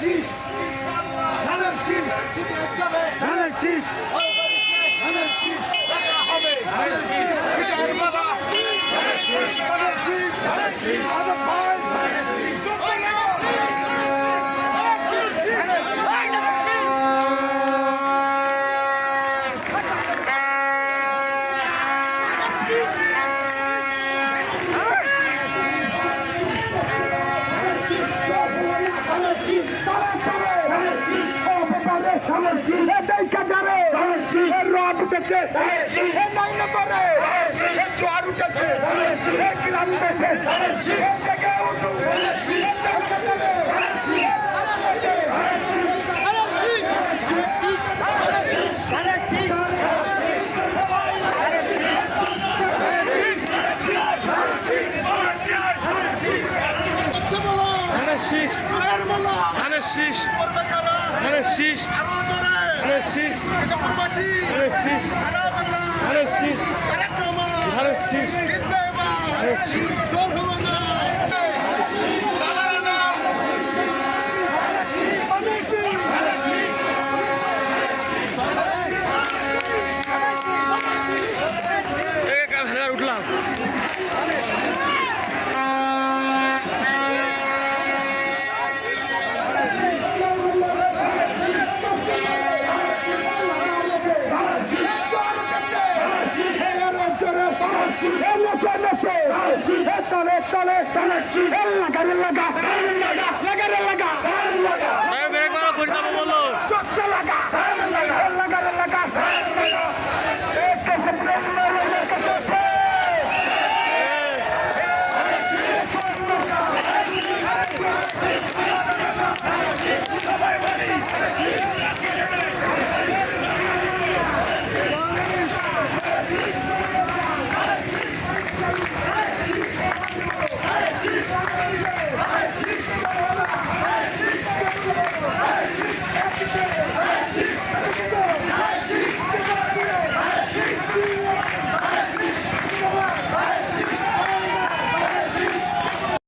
শীষ ধানের শীষ ধানের শীষ ধানের শীষ হবে ধানের শীষ বিজয়ের বাবা ধানের শীষ ধানের শীষ ধানের শীষ ধানের শীষ ধানের শীষ প্রবাসী ধানের শীষ সারা বাংলা ধানের শীষ তারেক রহমান ধানের শীষ জিতবে এবার জোর হলো না উঠলাম Tale, tale, tale, tale,